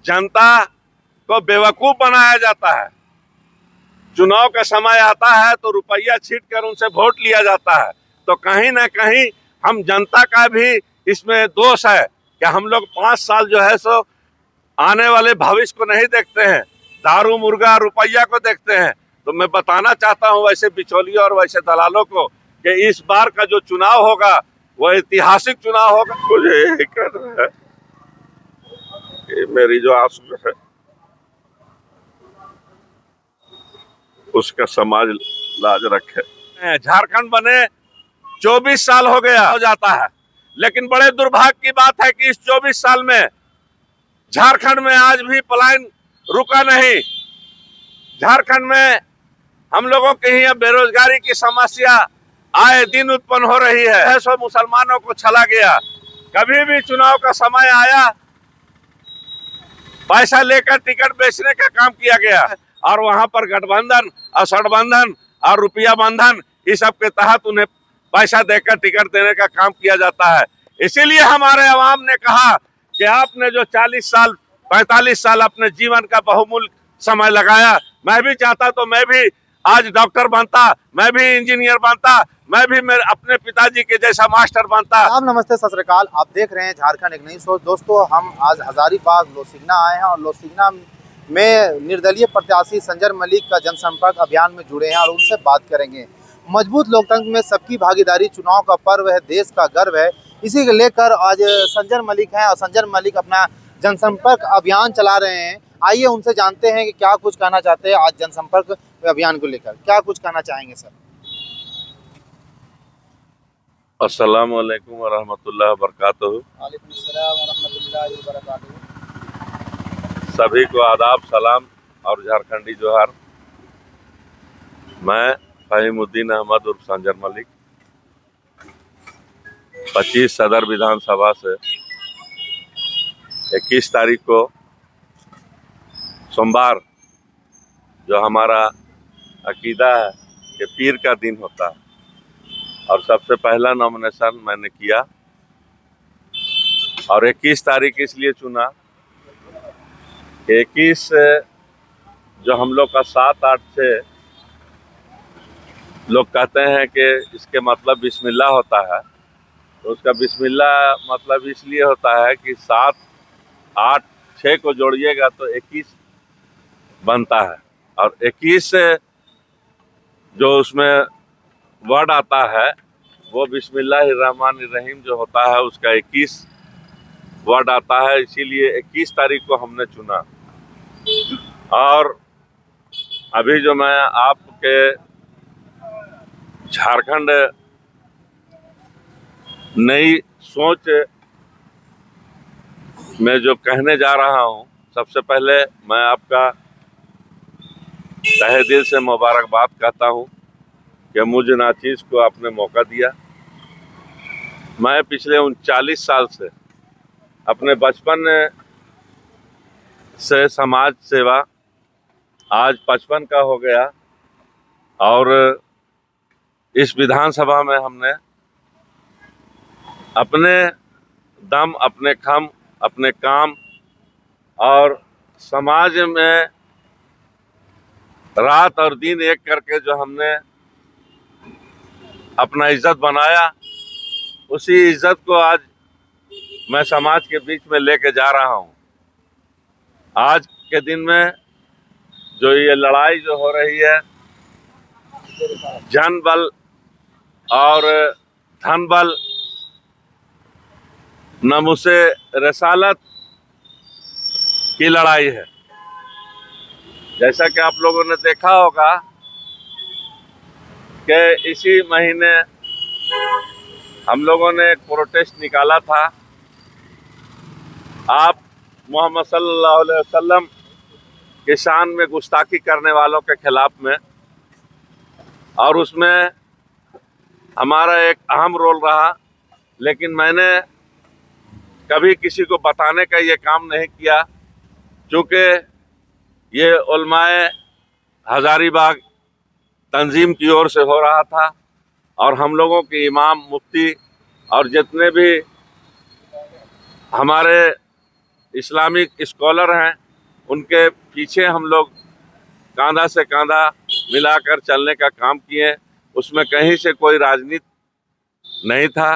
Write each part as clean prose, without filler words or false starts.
जनता को बेवकूफ बनाया जाता है। चुनाव का समय आता है तो रुपया छीट कर उनसे वोट लिया जाता है। तो कहीं ना कहीं हम जनता का भी इसमें दोष है कि हम लोग 5 साल जो है सो आने वाले भविष्य को नहीं देखते हैं, दारू मुर्गा रुपया को देखते हैं। तो मैं बताना चाहता हूं वैसे बिचौलियों और वैसे दलालों को कि इस बार का जो चुनाव होगा वो ऐतिहासिक चुनाव होगा। मुझे यही कहना है कि मेरी जो आंसू है उसका समाज लाज रखे। झारखंड बने 24 साल हो गया हो जाता है, लेकिन बड़े दुर्भाग्य की बात है कि इस 24 साल में झारखंड में आज भी पलायन रुका नहीं। झारखंड में हम लोगों के ही बेरोजगारी की समस्या आए दिन उत्पन्न हो रही है। सो मुसलमानों को छला गया। कभी भी चुनाव का समय आया पैसा लेकर टिकट बेचने का काम किया गया और वहां पर गठबंधन, असठबंधन और रुपया बंधन इस सब के तहत उन्हें पैसा देकर टिकट देने का काम किया जाता है। इसीलिए हमारे अवाम ने कहा कि आपने जो 40 साल 45 साल अपने जीवन का बहुमूल्य समय लगाया, मैं भी चाहता तो मैं भी आज डॉक्टर बनता, मैं भी इंजीनियर बनता, मैं भी मेरे अपने पिताजी के जैसा मास्टर बनता। आप नमस्ते, सत श्री अकाल। आप देख रहे हैं झारखंड एक नई सोच। दोस्तों, हम आज हजारीबाग लोसिगना आए हैं और लोसिगना में निर्दलीय प्रत्याशी संजय मलिक का जनसंपर्क अभियान में जुड़े हैं और उनसे बात करेंगे। मजबूत लोकतंत्र में सबकी भागीदारी, चुनाव का पर्व है, देश का गर्व है। इसी को लेकर आज संजय मलिक हैं और संजय मलिक अपना जनसंपर्क अभियान चला रहे हैं। आइए उनसे जानते हैं कि क्या कुछ कहना चाहते हैं आज जनसंपर्क अभियान को लेकर। क्या कुछ कहना चाहेंगे सर? अस्सलाम वालेकुम व रहमतुल्लाहि व बरकातहू। वालेकुम अस्सलाम व रहमतुल्लाहि व बरकातहू। सभी को आदाब, सलाम और झारखंडी जोहार। मैं फहीमुद्दीन अहमद उर्फ संजय मलिक 25 सदर विधानसभा से 21 तारीख को सोमवार, जो हमारा अकीदा है कि पीर का दिन होता है, और सबसे पहला नॉमिनेशन मैंने किया। और 21 तारीख इसलिए चुना कि 21 जो हम लोग का 7, 8, 6 लोग कहते हैं कि इसके मतलब बिस्मिल्लाह होता है। तो उसका बिस्मिल्लाह मतलब इसलिए होता है कि 7, 8, 6 को जोड़िएगा तो 21 बनता है। और 21 जो उसमें वर्ड आता है वो बिस्मिल्लाहिर्रहमानिर्रहीम जो होता है उसका 21 वर्ड आता है। इसीलिए 21 तारीख को हमने चुना। और अभी जो मैं आपके झारखंड नई सोच में जो कहने जा रहा हूं, सबसे पहले मैं आपका तहे दिल से मुबारकबाद कहता हूं कि मुझे नाचीज को आपने मौका दिया। मैं पिछले 39 साल से अपने बचपन से समाज सेवा, आज 55 का हो गया, और इस विधानसभा में हमने अपने दम, अपने खम, अपने काम और समाज में रात और दिन एक करके जो हमने अपना इज्जत बनाया, उसी इज्जत को आज मैं समाज के बीच में लेके जा रहा हूं। आज के दिन में जो ये लड़ाई जो हो रही है जन बल और धन बल, नमूसे रसालत की लड़ाई है। जैसा कि आप लोगों ने देखा होगा कि इसी महीने हम लोगों ने एक प्रोटेस्ट निकाला था, आप मोहम्मद सल्लल्लाहु अलैहि वसल्लम के शान में गुस्ताखी करने वालों के खिलाफ में, और उसमें हमारा एक अहम रोल रहा। लेकिन मैंने कभी किसी को बताने का ये काम नहीं किया, क्योंकि ये उलमाए हजारीबाग तंजीम की ओर से हो रहा था, और हम लोगों के इमाम, मुफ्ती और जितने भी हमारे इस्लामिक स्कॉलर हैं, उनके पीछे हम लोग कांधा से कांधा मिलाकर चलने का काम किए। उसमें कहीं से कोई राजनीति नहीं था।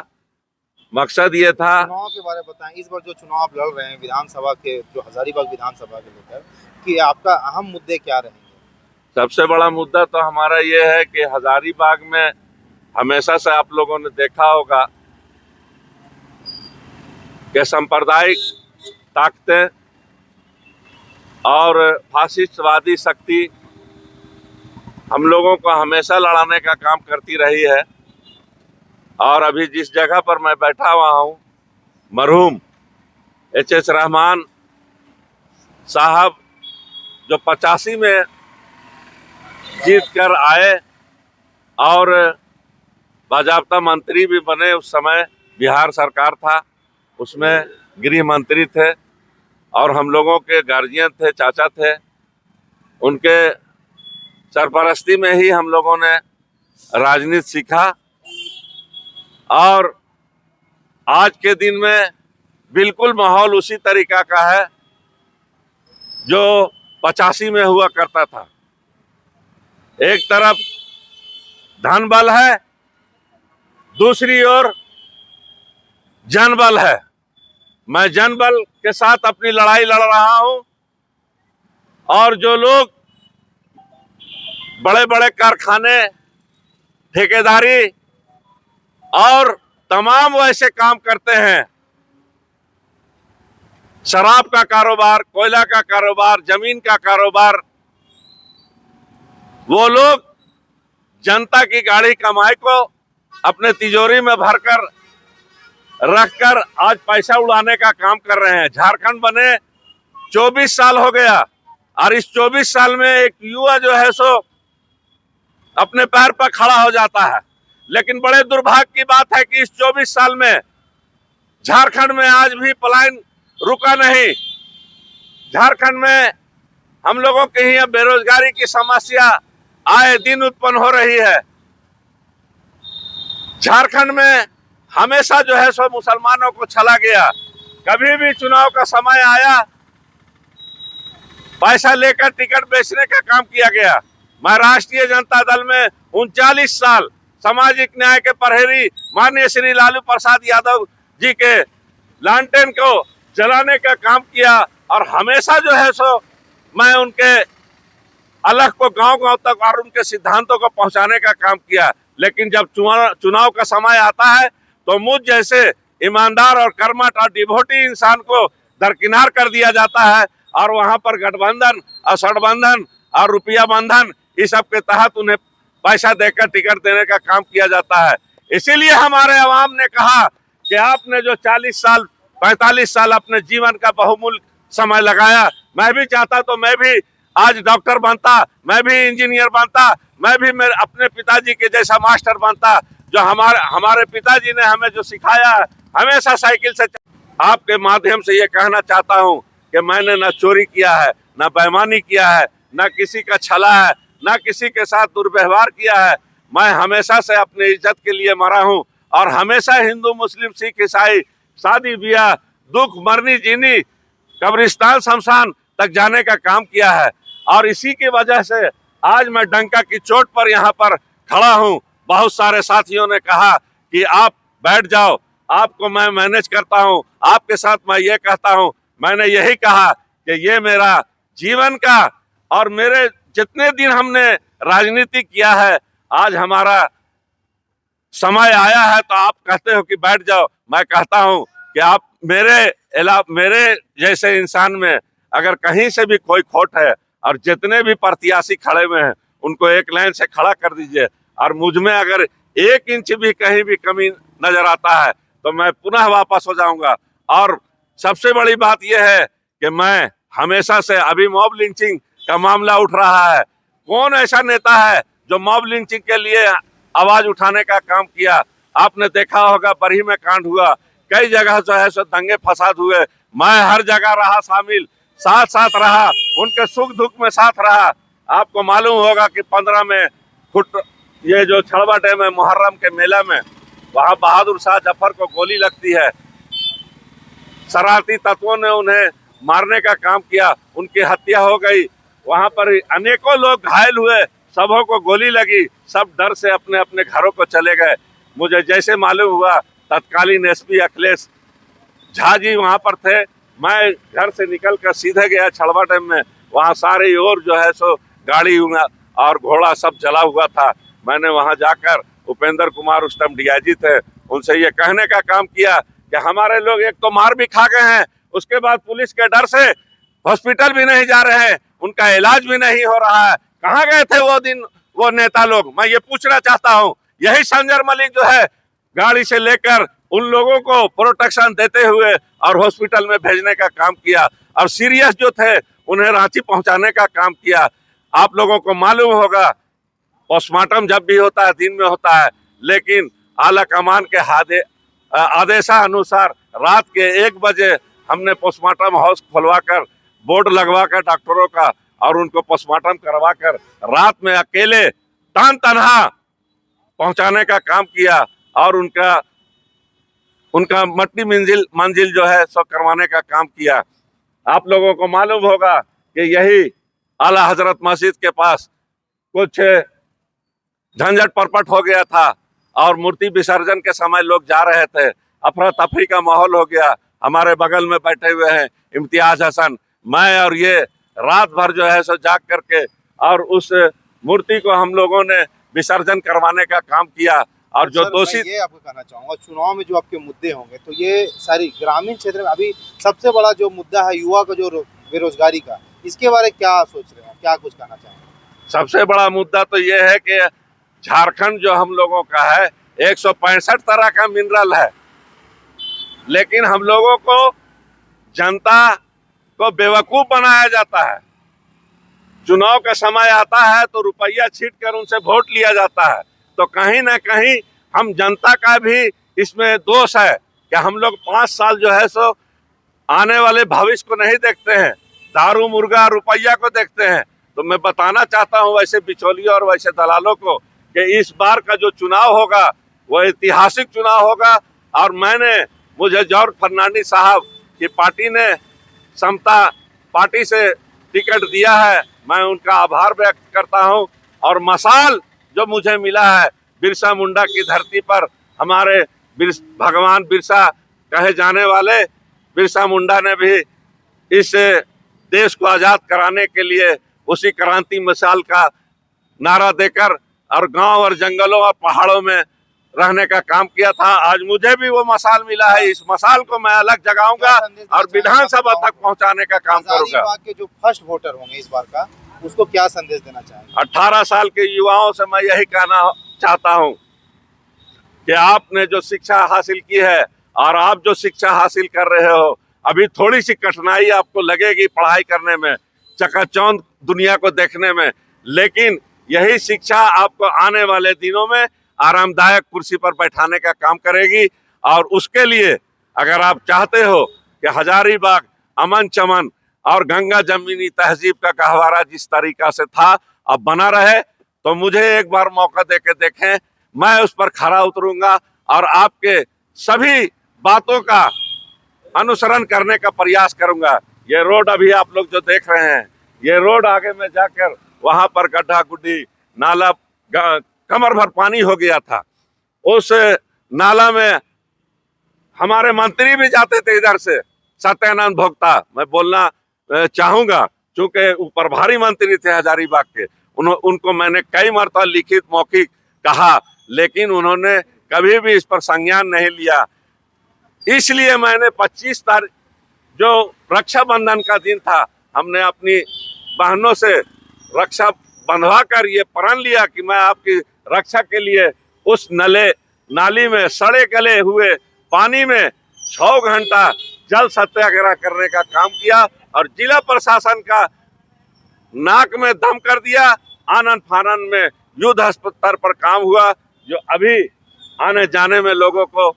मकसद ये था। चुनाव के बारे में बताएं, इस बार जो चुनाव आप लड़ रहे हैं विधानसभा के, जो हजारीबाग विधानसभा के लेकर, कि आपका अहम मुद्दे क्या रहेंगे? सबसे बड़ा मुद्दा तो हमारा ये है कि हजारीबाग में हमेशा से आप लोगों ने देखा होगा कि सांप्रदायिक ताकतें और फासिस्टवादी शक्ति हम लोगों को हमेशा लड़ाने का काम करती रही है। और अभी जिस जगह पर मैं बैठा हुआ हूँ, मरहूम एच.एस. रहमान साहब जो 85 में जीत कर आए और बाजाबता मंत्री भी बने, उस समय बिहार सरकार था, उसमें गृह मंत्री थे और हम लोगों के गार्जियन थे, चाचा थे। उनके सरपरस्ती में ही हम लोगों ने राजनीति सीखा और आज के दिन में बिल्कुल माहौल उसी तरीका का है जो 85 में हुआ करता था। एक तरफ धन बल है, दूसरी ओर जनबल है। मैं जनबल के साथ अपनी लड़ाई लड़ रहा हूं और जो लोग बड़े बड़े कारखाने, ठेकेदारी और तमाम वैसे काम करते हैं, शराब का कारोबार, कोयला का कारोबार, जमीन का कारोबार, वो लोग जनता की गाढ़ी कमाई को अपने तिजोरी में भरकर रखकर आज पैसा उड़ाने का काम कर रहे हैं। झारखंड बने 24 साल हो गया और इस 24 साल में एक युवा जो है सो अपने पैर पर खड़ा हो जाता है। लेकिन बड़े दुर्भाग्य की बात है कि इस 24 साल में झारखंड में आज भी पलायन रुका नहीं। झारखंड में हम लोगों के यहाँ बेरोजगारी की समस्या आए दिन उत्पन्न हो रही है। झारखंड में हमेशा जो है सो मुसलमानों को छला गया। कभी भी चुनाव का समय आया, पैसा लेकर टिकट बेचने का काम किया गया। मैं राष्ट्रीय जनता दल में 39 साल सामाजिक न्याय के प्रहरी माननीय श्री लालू प्रसाद यादव जी के लालटेन को जलाने का काम किया और हमेशा जो है सो मैं उनके अलग को गांव-गांव तक और उनके सिद्धांतों को पहुंचाने का काम किया। लेकिन जब चुनाव का समय आता है तो मुझ जैसे ईमानदार और कर्मठ और डिवोटी इंसान को दरकिनार कर दिया जाता है और वहां पर गठबंधन और सड़बंधन और रुपया बंधन इस सब के तहत उन्हें पैसा देकर टिकट देने का काम किया जाता है। इसीलिए हमारे अवाम ने कहा कि आपने जो 40 साल 45 साल अपने जीवन का बहुमूल्य समय लगाया, मैं भी चाहता तो मैं भी आज डॉक्टर बनता, मैं भी इंजीनियर बनता, मैं भी मेरे अपने पिताजी के जैसा मास्टर बनता। जो हमारे पिताजी ने हमें जो सिखाया है, हमेशा साइकिल से। आपके माध्यम से ये कहना चाहता हूँ कि मैंने न चोरी किया है, न बेईमानी किया है, न किसी का छला है, न किसी के साथ दुर्व्यवहार किया है। मैं हमेशा से अपनी इज्जत के लिए मरा हूँ और हमेशा हिंदू मुस्लिम सिख ईसाई शादी ब्याह दुख मरनी जीनी कब्रिस्तान शमशान तक जाने का काम किया है। और इसी की वजह से आज मैं डंका की चोट पर यहाँ पर खड़ा हूँ। बहुत सारे साथियों ने कहा कि आप बैठ जाओ, आपको मैं मैनेज करता हूँ, आपके साथ मैं ये कहता हूँ। मैंने यही कहा कि ये मेरा जीवन का और मेरे जितने दिन हमने राजनीति किया है, आज हमारा समय आया है तो आप कहते हो कि बैठ जाओ। मैं कहता हूं कि आप मेरे जैसे इंसान में अगर कहीं से भी कोई खोट है और जितने भी प्रत्याशी खड़े हुए हैं उनको एक लाइन से खड़ा कर दीजिए और मुझ में अगर 1 इंच भी कहीं भी कमी नजर आता है तो मैं पुनः वापस हो जाऊंगा। और सबसे बड़ी बात यह है कि मैं हमेशा से अभी मॉब लिंचिंग का मामला उठ रहा है। कौन ऐसा नेता है जो मॉब लिंचिंग के लिए आवाज उठाने का काम किया? आपने देखा होगा बरही में कांड हुआ, कई जगह जो है सो दंगे फसाद हुए। मैं हर जगह रहा शामिल, साथ साथ रहा, उनके सुख दुख में साथ रहा। आपको मालूम होगा कि 15 में ये जो छड़वा डैम है मुहर्रम के मेला में, वहां बहादुर शाह जफर को गोली लगती है। शरारती तत्वों ने उन्हें मारने का काम किया, उनकी हत्या हो गई। वहां पर अनेकों लोग घायल हुए, सबों को गोली लगी, सब डर से अपने अपने घरों को चले गए। मुझे जैसे मालूम हुआ तत्कालीन एसपी अखिलेश झा जी वहां पर थे। मैं घर से निकलकर सीधे गया छड़वा डैम में। वहां सारी ओर जो है सो गाड़ी और घोड़ा सब जला हुआ था। मैंने वहां जाकर उपेंद्र कुमार उस टाइम डीआईजी थे, उनसे ये कहने का काम किया कि हमारे लोग एक तो मार भी खा गए हैं, उसके बाद पुलिस के डर से हॉस्पिटल भी नहीं जा रहे हैं, उनका इलाज भी नहीं हो रहा है। कहाँ गए थे वो दिन वो नेता लोग? मैं ये पूछना चाहता हूँ। यही संजर मलिक जो है गाड़ी से लेकर उन लोगों को प्रोटेक्शन देते हुए और हॉस्पिटल में भेजने का काम किया, और सीरियस जो थे उन्हें रांची पहुंचाने का काम किया। आप लोगों को मालूम होगा पोस्टमार्टम जब भी होता है दिन में होता है, लेकिन आला कमान के आदेशानुसार रात के 1 बजे हमने पोस्टमार्टम हाउस खुलवाकर बोर्ड लगवाकर डॉक्टरों का और उनको पोस्टमार्टम करवाकर रात में अकेले तान तनहा पहुंचाने का काम किया और उनका मट्टी मंजिल जो है सो करवाने का काम किया। आप लोगों को मालूम होगा कि यही आला हजरत मस्जिद के पास कुछ झंझट परपट हो गया था और मूर्ति विसर्जन के समय लोग जा रहे थे, अफरा तफरी का माहौल हो गया। हमारे बगल में बैठे हुए हैं इम्तियाज हसन, मैं और ये रात भर जो है सो जाग करके और उस मूर्ति को हम लोगों ने विसर्जन करवाने का काम किया। और जो दोषी, ये आपको कहना चाहूंगा, चुनाव में जो आपके मुद्दे होंगे तो ये सारी ग्रामीण क्षेत्र में अभी सबसे बड़ा जो मुद्दा है युवा का जो बेरोजगारी का, इसके बारे में क्या सोच रहे हैं, क्या कुछ कहना चाहेंगे? सबसे बड़ा मुद्दा तो ये है कि झारखंड जो हम लोगों का है 165 तरह का मिनरल है, लेकिन हम लोगों को जनता को बेवकूफ बनाया जाता है। चुनाव का समय आता है तो रुपया छीट कर उनसे वोट लिया जाता है। तो कहीं ना कहीं हम जनता का भी इसमें दोष है कि हम लोग 5 साल जो है सो आने वाले भविष्य को नहीं देखते हैं, दारू मुर्गा रुपया को देखते हैं। तो मैं बताना चाहता हूं वैसे बिचौलियों और वैसे दलालों को कि इस बार का जो चुनाव होगा वो ऐतिहासिक चुनाव होगा। और मुझे जॉर्ज फर्नांडिस साहब की पार्टी ने समता पार्टी से टिकट दिया है, मैं उनका आभार व्यक्त करता हूं। और मसाल जो मुझे मिला है बिरसा मुंडा की धरती पर, हमारे भगवान बिरसा कहे जाने वाले बिरसा मुंडा ने भी इस देश को आजाद कराने के लिए उसी क्रांति मसाल का नारा देकर और गांव और जंगलों और पहाड़ों में रहने का काम किया था। आज मुझे भी वो मसाल मिला है, इस मसाल को मैं अलग जगाऊंगा और विधानसभा तक पहुंचाने का काम करूंगा। के जो फर्स्ट वोटर होंगे इस बार का, उसको क्या संदेश देना चाहेंगे? 18 साल के युवाओं से मैं यही कहना चाहता हूं कि आपने जो शिक्षा हासिल की है और आप जो शिक्षा हासिल कर रहे हो, अभी थोड़ी सी कठिनाई आपको लगेगी पढ़ाई करने में, चकाचौंध दुनिया को देखने में, लेकिन यही शिक्षा आपको आने वाले दिनों में आरामदायक कुर्सी पर बैठाने का काम करेगी। और उसके लिए अगर आप चाहते हो कि हजारीबाग अमन चमन और गंगा जमीनी तहजीब का गहवारा जिस तरीका से था अब बना रहे, तो मुझे एक बार मौका देके देखें, मैं उस पर खरा उतरूंगा और आपके सभी बातों का अनुसरण करने का प्रयास करूंगा। ये रोड अभी आप लोग जो देख रहे हैं, ये रोड आगे में जाकर वहां पर गड्ढा गुड्ढी नाला कमर भर पानी हो गया था। उस नाला में हमारे मंत्री भी जाते थे इधर से, सत्यानंद भोक्ता, मैं बोलना चाहूंगा क्योंकि वो प्रभारी मंत्री थे हजारीबाग के, उनको मैंने कई मरतबा लिखित मौखिक कहा, लेकिन उन्होंने कभी भी इस पर संज्ञान नहीं लिया। इसलिए मैंने 25 तारीख जो रक्षाबंधन का दिन था, हमने अपनी बहनों से रक्षा बंधवा कर ये प्रण लिया कि मैं आपकी रक्षा के लिए उस नाली में सड़े गले हुए पानी में 6 घंटा जल सत्याग्रह करने का काम किया और जिला प्रशासन का नाक में दम कर दिया। आनन फानन में युद्ध स्तर पर काम हुआ, जो अभी आने जाने में लोगों को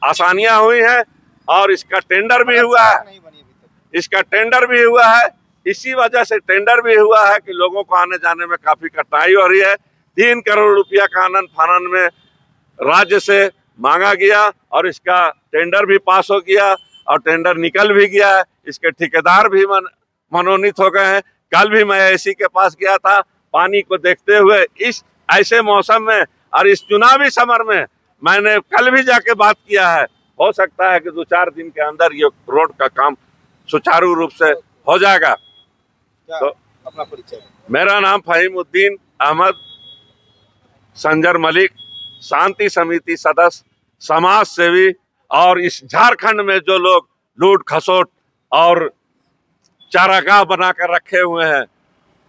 आसानियां हुई हैं और इसका टेंडर भी हुआ है। इसी वजह से टेंडर भी हुआ है कि लोगों को आने जाने में काफी कठिनाई हो रही है। 3 करोड़ रुपया का आनन फानन में राज्य से मांगा गया और इसका टेंडर भी पास हो गया और टेंडर निकल भी गया है। इसके ठेकेदार भी मनोनीत हो गए हैं। कल भी मैं एसी के पास गया था, पानी को देखते हुए इस ऐसे मौसम में और इस चुनावी समर में मैंने कल भी जाके बात किया है। हो सकता है कि 2-4 दिन के अंदर ये रोड का काम सुचारू रूप से हो जाएगा। तो अपना परिचय। मेरा नाम फहीमुद्दीन अहमद संजर मलिक, शांति समिति सदस्य, समाज सेवी, और इस झारखंड में जो लोग लूट खसोट और चारागाह बनाकर रखे हुए हैं,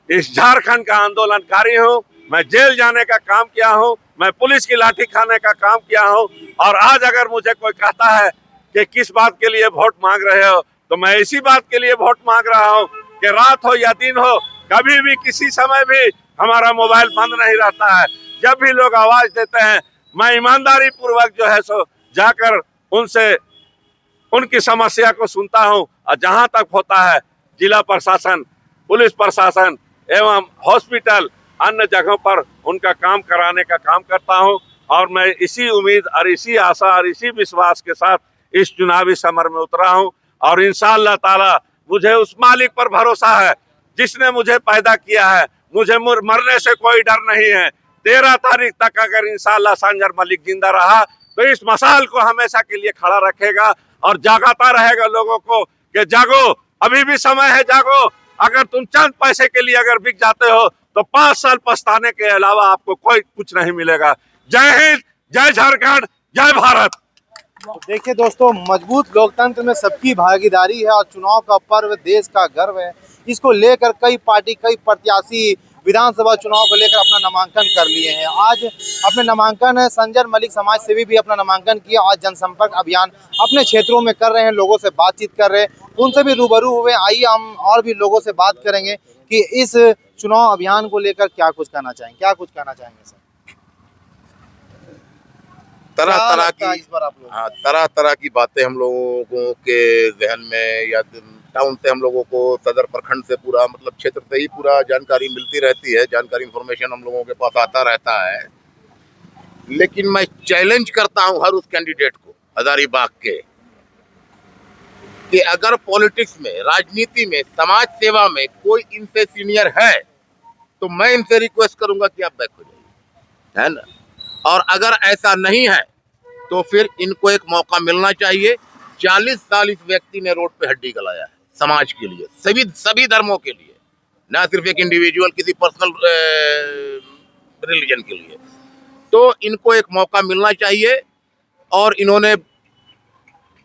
इस झारखंड का आंदोलनकारी हूँ। मैं जेल जाने का काम किया हूँ, मैं पुलिस की लाठी खाने का काम किया हूँ। और आज अगर मुझे कोई कहता है कि किस बात के लिए वोट मांग रहे हो, तो मैं इसी बात के लिए वोट मांग रहा हूँ कि रात हो या दिन हो, कभी भी किसी समय भी हमारा मोबाइल बंद नहीं रहता है। जब भी लोग आवाज देते हैं, मैं ईमानदारी पूर्वक जो है सो जाकर उनसे उनकी समस्या को सुनता हूं। और जहां तक होता है, जिला प्रशासन, पुलिस प्रशासन एवं हॉस्पिटल, अन्य जगहों पर उनका काम कराने का काम करता हूं। और मैं इसी उम्मीद और इसी आशा और इसी विश्वास के साथ इस चुनावी समर में उतरा हूं। और इंशाअल्लाह ताला मुझे उस मालिक पर भरोसा है जिसने मुझे पैदा किया है। मुझे मरने से कोई डर नहीं है। 13 तारीख तक अगर इंशाअल्लाह संजर मलिक जिंदा रहा तो इस मसाल को हमेशा के लिए खड़ा रखेगा और जगाता रहेगा लोगों को कि जागो, अभी भी समय है, जागो। अगर तुम चंद पैसे के लिए अगर बिक जाते हो तो 5 साल पछताने के अलावा आपको कोई कुछ नहीं मिलेगा। जय हिंद, जय झारखंड, जय भारत। देखिए दोस्तों, मजबूत लोकतंत्र में सबकी भागीदारी है और चुनाव का पर्व देश का गर्व है। इसको लेकर कई पार्टी, कई प्रत्याशी विधानसभा चुनाव को लेकर अपना नामांकन कर लिए हैं। आज अपने नामांकन है, संजर मलिक समाज सेवी भी अपना नामांकन किया। आज जनसंपर्क अभियान अपने क्षेत्रों में कर रहे हैं, लोगों से बातचीत कर रहे हैं, उनसे भी रूबरू हुए। आइए हम और भी लोगों से बात करेंगे कि इस चुनाव अभियान को लेकर क्या कुछ कहना चाहेंगे सर। तरह तरह की बातें हम लोगों के जहन में या टाउन से हम लोगों को, सदर प्रखंड से, पूरा मतलब क्षेत्र से ही पूरा जानकारी मिलती रहती है। जानकारी इंफॉर्मेशन हम लोगों के पास आता रहता है। लेकिन मैं चैलेंज करता हूं हर उस कैंडिडेट को हजारीबाग के कि अगर पॉलिटिक्स में, राजनीति में, समाज सेवा में कोई इनसे सीनियर है तो मैं इनसे रिक्वेस्ट करूंगा कि आप बैक हो जाइए, है ना। और अगर ऐसा नहीं है तो फिर इनको एक मौका मिलना चाहिए। 40 साल इस व्यक्ति ने रोड पे हड्डी गलाया है समाज के लिए, सभी धर्मों के लिए, ना सिर्फ एक इंडिविजुअल किसी पर्सनल रिलीजन के लिए। तो इनको एक मौका मिलना चाहिए। और इन्होंने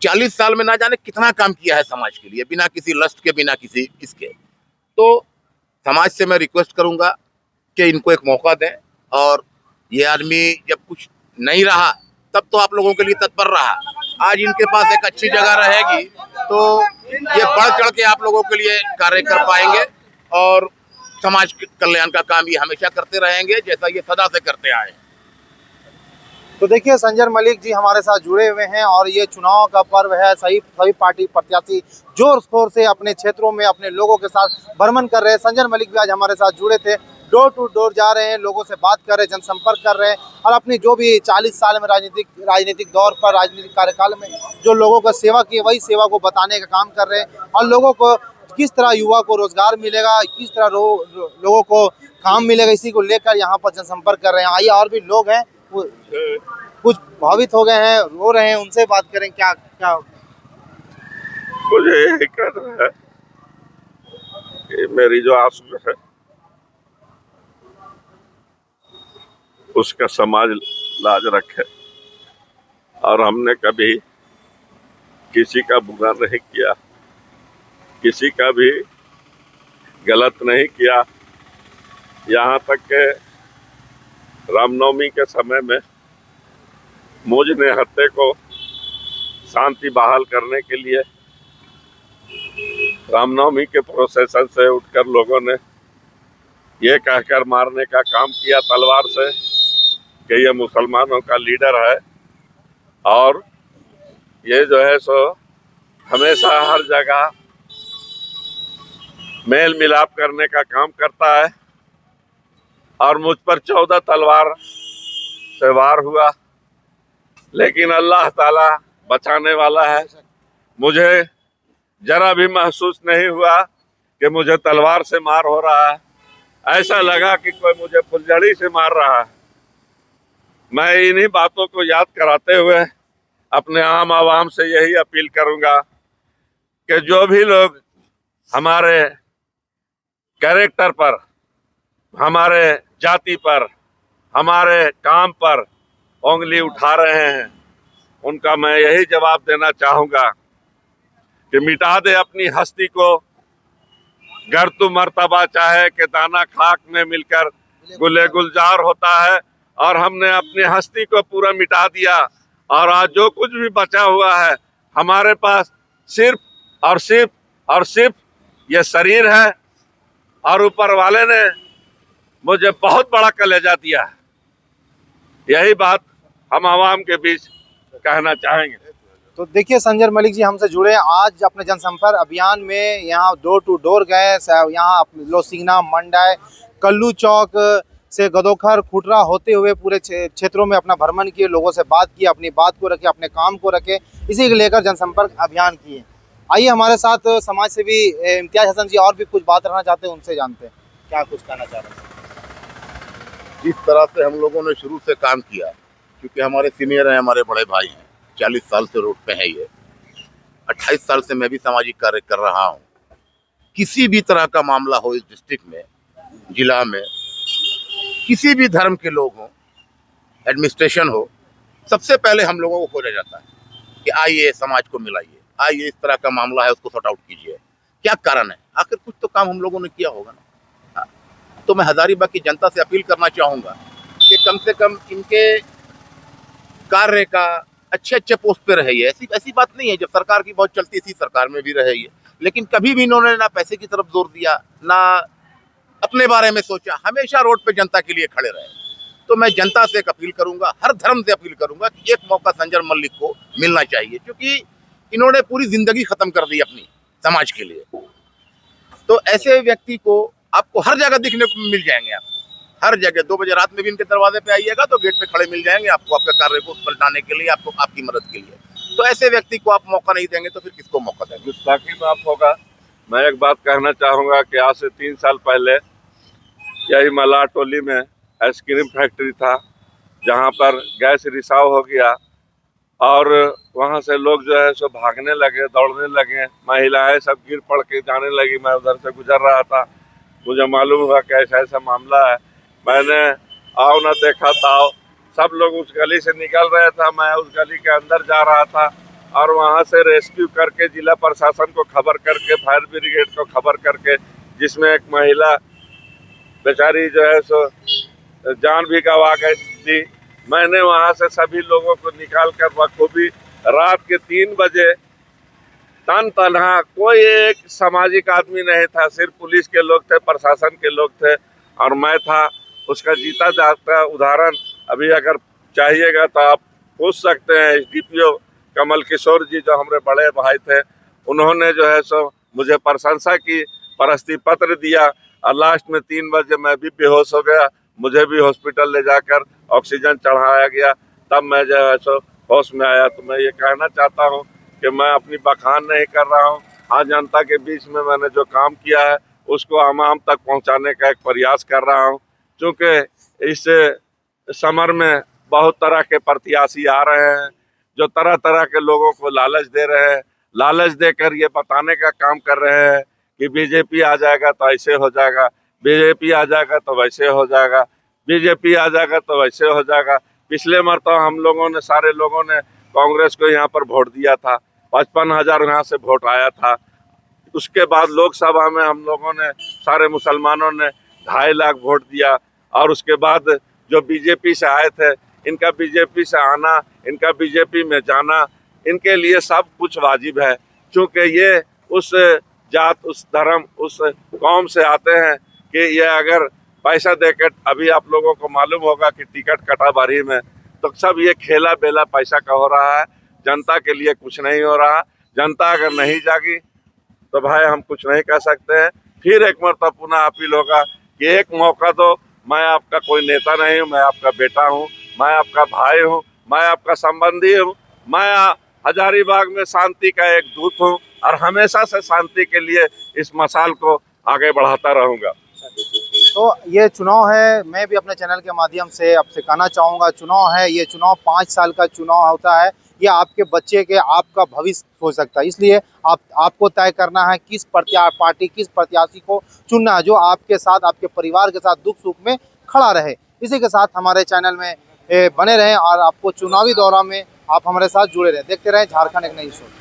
40 साल में ना जाने कितना काम किया है समाज के लिए, बिना किसी लस्ट के, बिना किसी इसके। तो समाज से मैं रिक्वेस्ट करूंगा कि इनको एक मौका दें। और ये आदमी जब कुछ नहीं रहा तब तो आप लोगों के लिए तत्पर रहा, आज इनके पास एक अच्छी जगह रहेगी तो ये बढ़ चढ़ के आप लोगों के लिए कार्य कर पाएंगे। और समाज कल्याण का काम ये हमेशा करते रहेंगे जैसा ये सदा से करते आए। तो देखिए, संजर मलिक जी हमारे साथ जुड़े हुए हैं और ये चुनाव का पर्व है। सभी पार्टी प्रत्याशी जोर शोर से अपने क्षेत्रों में अपने लोगों के साथ भ्रमण कर रहे हैं। संजर मलिक भी आज हमारे साथ जुड़े थे, डोर टू डोर जा रहे हैं, लोगों से बात कर रहे हैं, जनसंपर्क कर रहे हैं और अपनी जो भी 40 साल में राजनीतिक दौर पर, राजनीतिक कार्यकाल में जो लोगों का सेवा की, वही सेवा को बताने का काम कर रहे हैं। और लोगों को किस तरह, युवा को रोजगार मिलेगा, किस तरह लोगों को काम मिलेगा, इसी को लेकर यहाँ पर जनसंपर्क कर रहे हैं। आइए और भी लोग हैं, कुछ भावित हो गए हैं, रो रहे हैं, उनसे बात करें। क्या मुझे यही कहना है कि मेरी जो आंसू है उसका समाज लाज रखे। और हमने कभी किसी का बुरा नहीं किया, किसी का भी गलत नहीं किया। यहाँ तक के रामनवमी के समय में मुझ ने हत्या को शांति बहाल करने के लिए रामनवमी के प्रोसेसन से उठकर लोगों ने ये कहकर मारने का काम किया तलवार से कि ये मुसलमानों का लीडर है और ये जो है सो हमेशा हर जगह मेल मिलाप करने का काम करता है। और मुझ पर 14 तलवार से वार हुआ, लेकिन अल्लाह ताला बचाने वाला है। मुझे जरा भी महसूस नहीं हुआ कि मुझे तलवार से मार हो रहा है। ऐसा लगा कि कोई मुझे फुलझड़ी से मार रहा है। मैं इन्हीं बातों को याद कराते हुए अपने आम आवाम से यही अपील करूंगा कि जो भी लोग हमारे कैरेक्टर पर, हमारे जाति पर, हमारे काम पर उंगली उठा रहे हैं, उनका मैं यही जवाब देना चाहूंगा कि मिटा दे अपनी हस्ती को। गर तू मर्तबा चाहे कि दाना खाक में मिलकर गुले गुलजार होता है। और हमने अपनी हस्ती को पूरा मिटा दिया और आज जो कुछ भी बचा हुआ है हमारे पास सिर्फ और सिर्फ और सिर्फ ये शरीर है। और ऊपर वाले ने मुझे बहुत बड़ा कलेजा दिया है। यही बात हम आवाम के बीच कहना चाहेंगे। तो देखिए संजय मलिक जी हमसे जुड़े आज अपने जनसंपर्क अभियान में यहाँ डोर टू डोर गए। यहाँ लोसिगना, मंडाई, कल्लू चौक से गदोखर, खुटरा होते हुए पूरे क्षेत्रों में अपना भ्रमण किए, लोगों से बात की, अपनी बात को रखे, अपने काम को रखे, इसी को लेकर जनसंपर्क अभियान किए। आइए हमारे साथ समाज सेवी इम्तियाज हसन जी और भी कुछ बात रखना चाहते हैं, उनसे जानते हैं क्या कुछ कहना चाह रहे हैं। जिस तरह से हम लोगों ने शुरू से काम किया, क्योंकि हमारे सीनियर हैं, हमारे बड़े भाई हैं, 40 साल से रोड पे है ये, 28 साल से मैं भी सामाजिक कार्य कर रहा हूँ। किसी भी तरह का मामला हो इस डिस्ट्रिक्ट में, जिला में, किसी भी धर्म के लोग हों, एडमिनिस्ट्रेशन हो, सबसे पहले हम लोगों को खोजा जाता है कि आइए समाज को मिलाइए, आइए इस तरह का मामला है उसको सॉर्ट आउट कीजिए। क्या कारण है? आखिर कुछ तो काम हम लोगों ने किया होगा ना। तो मैं हजारीबाग की जनता से अपील करना चाहूँगा कि कम से कम इनके कार्य का अच्छे पोस्ट पे रहे। ऐसी बात नहीं है, जब सरकार की बहुत चलती इसी सरकार में भी रहे, लेकिन कभी भी इन्होंने ना पैसे की तरफ जोर दिया, ना अपने बारे में सोचा, हमेशा रोड पे जनता के लिए खड़े रहे। तो मैं जनता से एक अपील करूंगा, हर धर्म से अपील करूंगा कि एक मौका संजय मलिक को मिलना चाहिए, क्योंकि इन्होंने पूरी जिंदगी खत्म कर दी अपनी समाज के लिए। तो ऐसे व्यक्ति को आपको हर जगह दिखने को मिल जाएंगे। आप हर जगह 2 बजे रात में भी इनके दरवाजे पे आइएगा तो गेट पे खड़े मिल जाएंगे आपको, आपके कार्य को पलटाने के लिए, आपको आपकी मदद के लिए। तो ऐसे व्यक्ति को आप मौका नहीं देंगे तो फिर किसको मौका देंगे? गुस्ताखी माफ होगा। मैं एक बात कहना चाहूंगा कि आज से 3 साल पहले यही मल्लाह टोली में आइसक्रीम फैक्ट्री था, जहां पर गैस रिसाव हो गया और वहां से लोग जो है सो भागने लगे, दौड़ने लगे, महिलाएं सब गिर पड़ के जाने लगी। मैं उधर से गुजर रहा था, मुझे मालूम हुआ कि ऐसा मामला है। मैंने आओ ना देखा ताओ, सब लोग उस गली से निकल रहे था, मैं उस गली के अंदर जा रहा था और वहां से रेस्क्यू करके जिला प्रशासन को खबर करके, फायर ब्रिगेड को खबर करके, जिसमें एक महिला बेचारी जो है सो जान भी गंवा गई थी, मैंने वहां से सभी लोगों को निकाल कर बखूबी रात के 3 बजे तन तनहा, कोई एक सामाजिक आदमी नहीं था, सिर्फ पुलिस के लोग थे, प्रशासन के लोग थे और मैं था। उसका जीता जागता उदाहरण अभी अगर चाहिएगा तो आप पूछ सकते हैं। एसडीपीओ कमल किशोर जी जो हमारे बड़े भाई थे, उन्होंने जो है सो मुझे प्रशंसा की, प्रशस्ति पत्र दिया और लास्ट में 3 बजे मैं भी बेहोश हो गया। मुझे भी हॉस्पिटल ले जाकर ऑक्सीजन चढ़ाया गया, तब मैं जो है सो होश में आया। तो मैं ये कहना चाहता हूँ कि मैं अपनी बखान नहीं कर रहा हूँ। आज जनता के बीच में मैंने जो काम किया है उसको आवाम तक पहुँचाने का एक प्रयास कर रहा हूँ। चूँकि इस समर में बहुत तरह के प्रत्याशी आ रहे हैं जो तरह तरह के लोगों को लालच दे रहे हैं, लालच देकर ये बताने का काम कर रहे हैं कि बीजेपी आ जाएगा तो ऐसे हो जाएगा, बीजेपी आ जाएगा तो वैसे हो जाएगा, बीजेपी आ जाएगा तो वैसे हो जाएगा। पिछले मरतबा हम लोगों ने, सारे लोगों ने कांग्रेस को यहाँ पर वोट दिया था, 55,000 यहाँ से वोट आया था। उसके बाद लोकसभा में हम लोगों ने, सारे मुसलमानों ने 2.5 लाख वोट दिया और उसके बाद जो बीजेपी से आए थे, इनका बीजेपी से आना, इनका बीजेपी में जाना, इनके लिए सब कुछ वाजिब है, क्योंकि ये उस जात, उस धर्म, उस कौम से आते हैं कि ये अगर पैसा देकर, अभी आप लोगों को मालूम होगा कि टिकट कटा बारी में, तो सब ये खेला बेला पैसा का हो रहा है, जनता के लिए कुछ नहीं हो रहा। जनता अगर नहीं जागी तो भाई हम कुछ नहीं कर सकते हैं। फिर एक मरतबा पुनः अपील होगा कि एक मौका दो। मैं आपका कोई नेता नहीं हूँ, मैं आपका बेटा हूँ, मैं आपका भाई हूँ, मैं आपका संबंधी हूँ, मैं हजारीबाग में शांति का एक दूत हूँ और हमेशा से शांति के लिए इस मशाल को आगे बढ़ाता रहूंगा। तो ये चुनाव है, मैं भी अपने चैनल के माध्यम से आपसे कहना चाहूँगा, चुनाव है, ये चुनाव 5 साल का चुनाव होता है। ये आपके बच्चे के आपका भविष्य हो सकता है, इसलिए आपको तय करना है किस पार्टी किस प्रत्याशी को चुनना है जो आपके साथ आपके परिवार के साथ दुख सुख में खड़ा रहे। इसी के साथ हमारे चैनल में बने रहें और आपको चुनावी दौरान में आप हमारे साथ जुड़े रहें। देखते रहें झारखंड एक नई सोच।